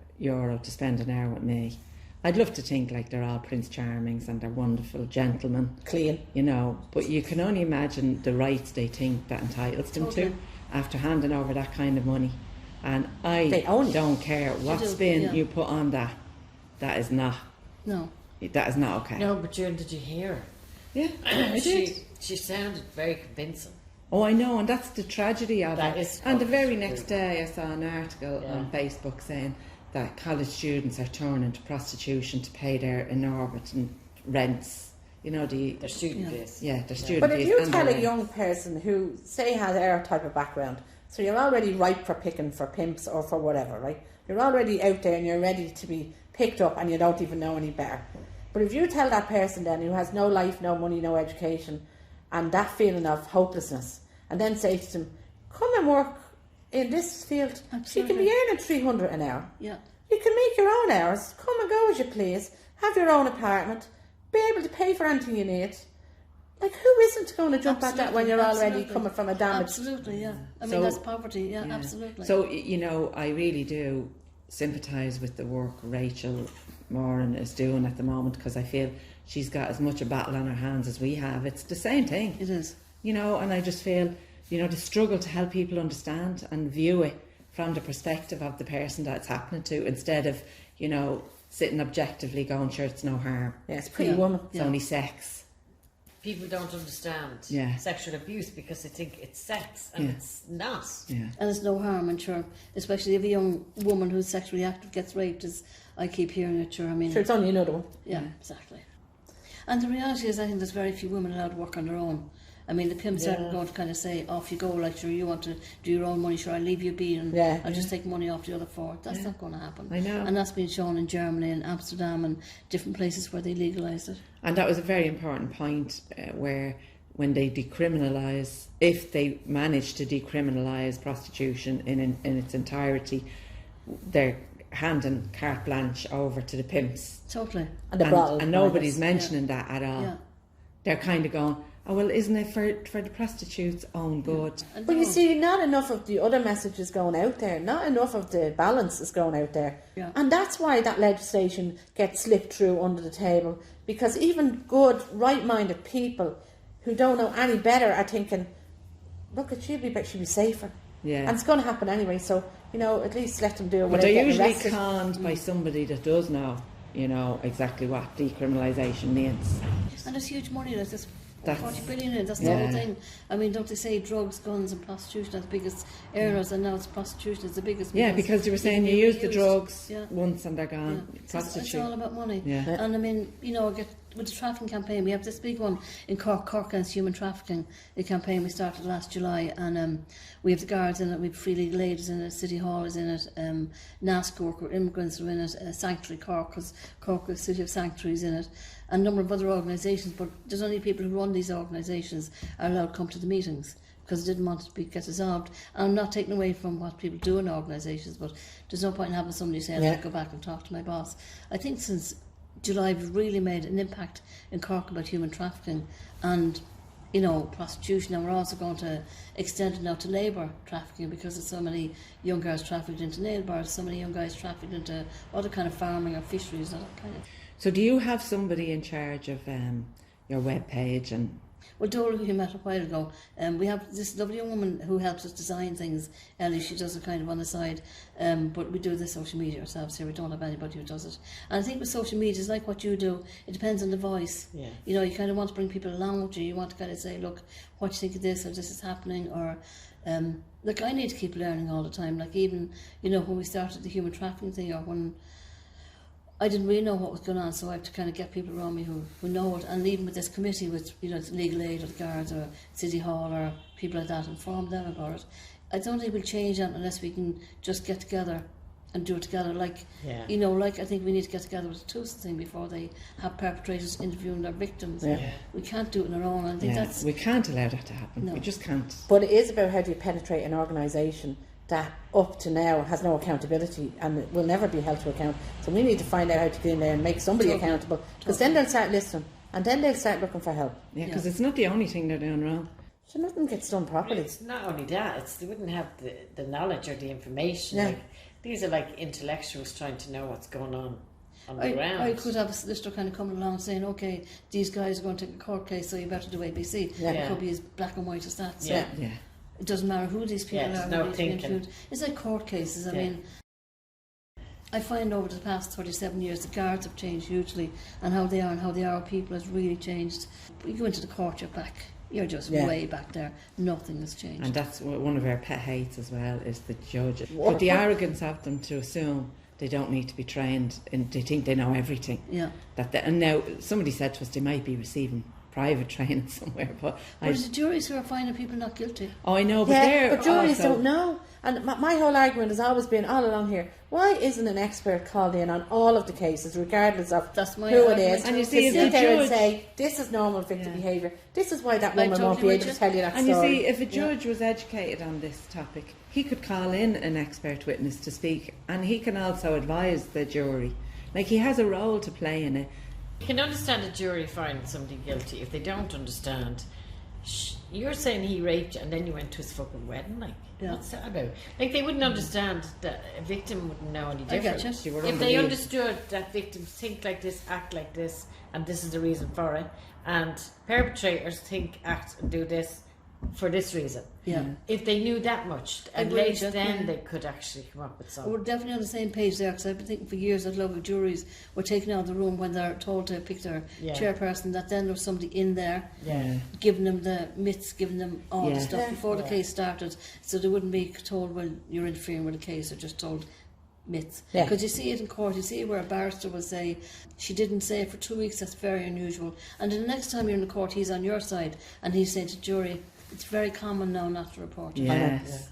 Speaker 3: to spend an hour with me, I'd love to think like they're all Prince Charmings and they're wonderful gentlemen.
Speaker 5: Clean.
Speaker 3: You know, but you can only imagine the rights they think that entitles them to after handing over that kind of money. And I don't care what spin you put on that. That is not.
Speaker 4: No.
Speaker 3: That is not okay.
Speaker 2: No, but did you hear her?
Speaker 3: Yeah, I did.
Speaker 2: She sounded very convincing.
Speaker 3: Oh, I know, and that's the tragedy of
Speaker 2: that
Speaker 3: it. And the very next day I saw an article on Facebook saying that college students are turning to prostitution to pay their exorbitant rents. You know, their
Speaker 2: student fees.
Speaker 3: Yeah, their student fees.
Speaker 5: But if you tell a young person who, say, has our type of background, so you're already ripe for picking for pimps or for whatever, right? You're already out there and you're ready to be picked up and you don't even know any better. But if you tell that person then who has no life, no money, no education, and that feeling of hopelessness, and then say to them, come and work in this field. Absolutely. You can be earning 300 an hour.
Speaker 4: Yeah.
Speaker 5: You can make your own hours, come and go as you please, have your own apartment, be able to pay for anything you need. Like, who isn't going to jump at that when you're already coming from a damaged...
Speaker 4: Absolutely, yeah. I mean, that's poverty, absolutely.
Speaker 3: So, you know, I really do sympathise with the work Rachel Maureen is doing at the moment, because I feel she's got as much a battle on her hands as we have. It's the same thing.
Speaker 4: It is.
Speaker 3: You know, and I just feel, you know, the struggle to help people understand and view it from the perspective of the person that it's happening to, instead of, you know, sitting objectively going, sure, it's no harm.
Speaker 5: Yeah, it's a pretty woman.
Speaker 3: It's only sex.
Speaker 2: People don't understand sexual abuse because they think it's sex, and it's not.
Speaker 3: Yeah.
Speaker 4: And it's no harm, and sure, especially if a young woman who's sexually active gets raped, as I keep hearing it, sure, I mean...
Speaker 5: Sure, it's only another one.
Speaker 4: Yeah, exactly. And the reality is, I think there's very few women allowed to work on their own. I mean, the pimps aren't going to kind of say, off you go, like, sure, you want to do your own money, sure, I'll leave you be, and I'll just take money off the other four. That's not going to happen.
Speaker 3: I know.
Speaker 4: And that's been shown in Germany and Amsterdam and different places where they legalised it.
Speaker 3: And that was a very important point, where when they decriminalise, if they manage to decriminalise prostitution in its entirety, they're handing carte blanche over to the pimps.
Speaker 4: Totally.
Speaker 3: And nobody's mentioning that at all.
Speaker 4: Yeah.
Speaker 3: They're kind of going, oh, well, isn't it for the prostitutes' own good?
Speaker 5: But you see, not enough of the other messages going out there, not enough of the balance is going out there.
Speaker 4: Yeah.
Speaker 5: And that's why that legislation gets slipped through under the table, because even good, right-minded people who don't know any better are thinking, look, it should be safer.
Speaker 3: Yeah.
Speaker 5: And it's going to happen anyway, so, you know, at least let them do it
Speaker 3: But
Speaker 5: without
Speaker 3: they're
Speaker 5: getting
Speaker 3: usually
Speaker 5: arrested.
Speaker 3: conned by somebody that does know, you know, exactly what decriminalisation means.
Speaker 4: And there's huge money, like this.
Speaker 3: That's-
Speaker 4: 40 billion in it, that's the whole thing. I mean, don't they say drugs, guns and prostitution are the biggest earners, and now it's prostitution is the biggest.
Speaker 3: Yeah, because you were saying you use the drugs
Speaker 4: Yeah.
Speaker 3: once and they're gone.
Speaker 4: Yeah. It's
Speaker 3: Prostitute.
Speaker 4: all about money.
Speaker 3: Yeah.
Speaker 4: And I mean, you know, with the trafficking campaign, we have this big one in Cork Against Human Trafficking, a campaign we started last July, and we have the guards in it, we have free legal aid is in it, City Hall is in it, NAS Cork, where immigrants are in it, Sanctuary Cork, because Cork is a city of sanctuaries in it, and a number of other organisations, but there's only people who run these organisations are allowed to come to the meetings, because they didn't want it to get dissolved. And I'm not taking away from what people do in organisations, but there's no point in having somebody say, I'll go back and talk to my boss. I think since July we've really made an impact in Cork about human trafficking and, you know, prostitution, and we're also going to extend it now to labour trafficking, because there's so many young girls trafficked into nail bars, so many young guys trafficked into other kind of farming or fisheries and that kind of.
Speaker 3: So do you have somebody in charge of your webpage? And
Speaker 4: Well, Dora, who you met a while ago, we have this lovely young woman who helps us design things. Ellie, she does it kind of on the side, but we do the social media ourselves here. We don't have anybody who does it. And I think with social media, it's like what you do. It depends on the voice.
Speaker 2: Yeah.
Speaker 4: You know, you kind of want to bring people along with you. You want to kind of say, look, what do you think of this, or this is happening, or look, I need to keep learning all the time. Like even, you know, when we started the human trafficking thing, or when I didn't really know what was going on, so I have to kind of get people around me who know it, and even with this committee with, you know, legal aid or the guards or City Hall or people like that, inform them about it. I don't think we'll change that unless we can just get together and do it together. Like, you know, like I think we need to get together with the Tusa thing before they have perpetrators interviewing their victims. Yeah. We can't do it on our own. I think that's...
Speaker 3: we can't allow that to happen.
Speaker 4: No.
Speaker 3: We just can't.
Speaker 5: But it is about how do you penetrate an organisation that up to now has no accountability and will never be held to account. So we need to find out how to get in there and make somebody accountable, because then they'll start listening and then they'll start looking for help.
Speaker 3: Yeah, because it's not the only thing they're doing wrong.
Speaker 5: So nothing gets done properly.
Speaker 2: It's not only that, it's they wouldn't have the knowledge or the information.
Speaker 5: Yeah.
Speaker 2: Like, these are like intellectuals trying to know what's going on the ground.
Speaker 4: I could have a solicitor kind of coming along saying, okay, these guys are going to take a court case, so you better do ABC.
Speaker 5: Yeah.
Speaker 4: It could be as black and white as that. So
Speaker 2: Yeah.
Speaker 4: it doesn't matter who these people
Speaker 2: there's
Speaker 4: are.
Speaker 2: no
Speaker 4: who they've been
Speaker 2: thinking.
Speaker 4: interviewed. It's like court cases. I
Speaker 2: Yeah.
Speaker 4: mean, I find over the past 37 years the guards have changed hugely, and how they are and how they are with people has really changed. You go into the court, you're back. You're just way back there. Nothing has changed.
Speaker 3: And that's one of our pet hates as well, is the judges. But the arrogance of them to assume they don't need to be trained and they think they know everything.
Speaker 4: Yeah.
Speaker 3: And now somebody said to us they might be receiving private training somewhere, but
Speaker 4: it's the juries who are finding people not guilty.
Speaker 3: Oh, I know, but they're
Speaker 5: but juries
Speaker 3: also,
Speaker 5: don't know. And my whole argument has always been all along here, why isn't an expert called in on all of the cases, regardless of
Speaker 4: That's my
Speaker 5: who it
Speaker 4: argument
Speaker 5: is,
Speaker 3: And you
Speaker 5: to
Speaker 3: see, as
Speaker 5: sit
Speaker 3: a
Speaker 5: there and
Speaker 3: judge-
Speaker 5: say, this is normal victim behaviour, this is why that
Speaker 4: Like
Speaker 5: woman won't be
Speaker 4: totally
Speaker 5: able to
Speaker 4: rigid.
Speaker 5: tell you that
Speaker 3: And you
Speaker 5: story.
Speaker 3: see, if a judge was educated on this topic, he could call in an expert witness to speak, and he can also advise the jury. Like, he has a role to play in it.
Speaker 2: You can understand a jury finding somebody guilty if they don't understand you're saying he raped you and then you went to his fucking wedding, like, what's that about? Like, they wouldn't understand that a victim wouldn't know any different.
Speaker 4: I get you.
Speaker 2: If they understood that victims think like this, act like this, and this is the reason for it, and perpetrators think, act, and do this for this reason.
Speaker 4: Yeah.
Speaker 2: If they knew that much, at least then they could actually come up with something.
Speaker 4: We're definitely on the same page there, because I've been thinking for years that local juries were taken out of the room when they're told to pick their chairperson, that then there was somebody in there giving them the myths, giving them all the stuff before the case started, so they wouldn't be told, well, you're interfering with the case, or just told myths. Because you see it in court, you see where a barrister will say, she didn't say it for 2 weeks, that's very unusual. And then the next time you're in the court, he's on your side, and he's saying to the jury, it's very common now not to report.
Speaker 3: Yes.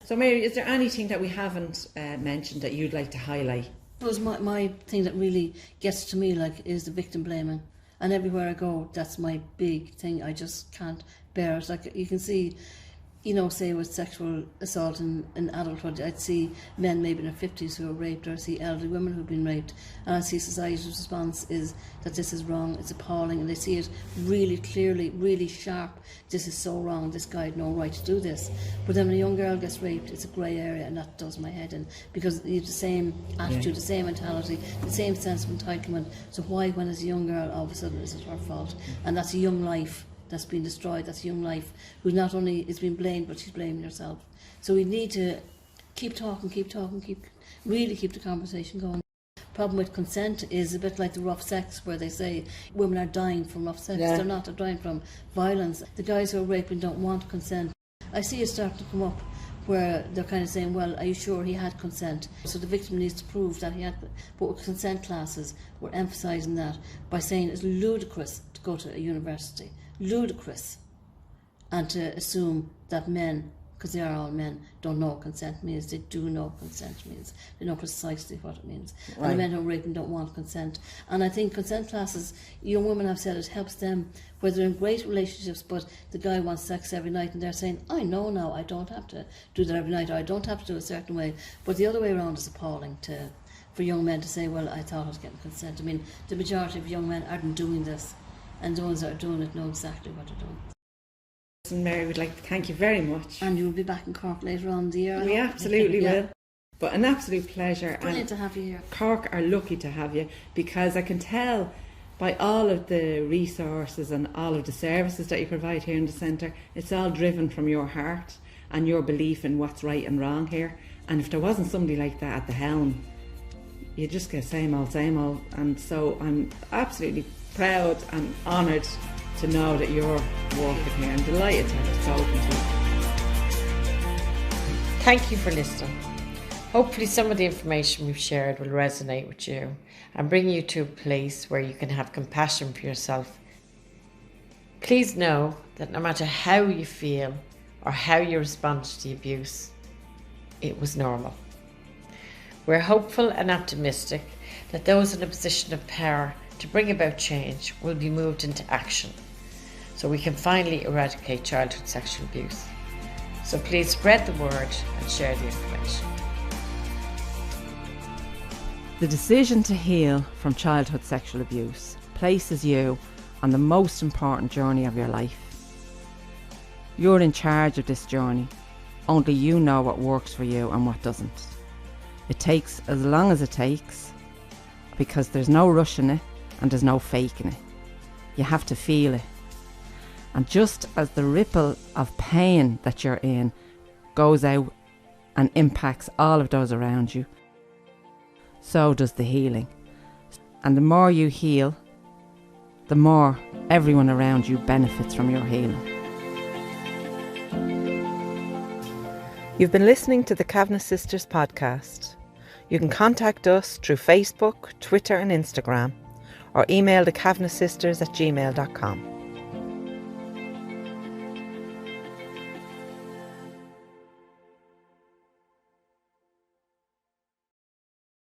Speaker 3: So Mary, is there anything that we haven't mentioned that you'd like to highlight?
Speaker 4: It was my thing that really gets to me, like, is the victim blaming. And everywhere I go, that's my big thing. I just can't bear it. Like, you can see, you know, say with sexual assault in adulthood, I'd see men maybe in their 50s who are raped, or I see elderly women who've been raped, and I see society's response is that this is wrong, it's appalling, and they see it really clearly, really sharp. This is so wrong, this guy had no right to do this. But then when a young girl gets raped, it's a grey area, and that does my head in, because you have the same attitude, the same mentality, the same sense of entitlement. So why, when it's a young girl, all of a sudden is it her fault? And that's a young life that's been destroyed. That's a young life who not only is being blamed, but she's blaming herself. So we need to keep talking, really keep the conversation going. Problem with consent is a bit like the rough sex, where they say women are dying from rough sex. They're not, they're dying from violence. The guys who are raping don't want consent. I see it starting to come up where they're kind of saying, well, are you sure he had consent? So the victim needs to prove that he had. But with consent classes, we're emphasising that by saying it's ludicrous to go to a university. Ludicrous. And to assume that men, because they are all men, don't know what consent means. They do know what consent means. They know precisely what it means. And the men who are raping don't want consent. And I think consent classes, young women have said, it helps them where they're in great relationships, but the guy wants sex every night, and they're saying, I know now, I don't have to do that every night, or I don't have to do it a certain way. But the other way around is appalling for young men to say, well, I thought I was getting consent. I mean, the majority of young men aren't doing this, and the ones that are doing it know exactly what they're doing.
Speaker 3: And Mary, we'd like to thank you very much.
Speaker 4: And you'll be back in Cork later on in the year.
Speaker 3: We absolutely will. But an absolute pleasure.
Speaker 4: Brilliant to have you here.
Speaker 3: Cork are lucky to have you, because I can tell by all of the resources and all of the services that you provide here in the centre, it's all driven from your heart and your belief in what's right and wrong here. And if there wasn't somebody like that at the helm, you just get same old. And so I'm absolutely proud and honoured to know that you're working here. I'm delighted to have spoken to you.
Speaker 2: Thank you for listening. Hopefully some of the information we've shared will resonate with you and bring you to a place where you can have compassion for yourself. Please know that no matter how you feel or how you respond to the abuse, it was normal. We're hopeful and optimistic that those in a position of power to bring about change will be moved into action, so we can finally eradicate childhood sexual abuse. So please spread the word and share the information.
Speaker 1: The decision to heal from childhood sexual abuse places you on the most important journey of your life. You're in charge of this journey. Only you know what works for you and what doesn't. It takes as long as it takes, because there's no rushing it and there's no faking it. You have to feel it. And just as the ripple of pain that you're in goes out and impacts all of those around you, so does the healing. And the more you heal, the more everyone around you benefits from your healing. You've been listening to the Kavanagh Sisters podcast. You can contact us through Facebook, Twitter and Instagram, or email the kavanaghsisters@gmail.com.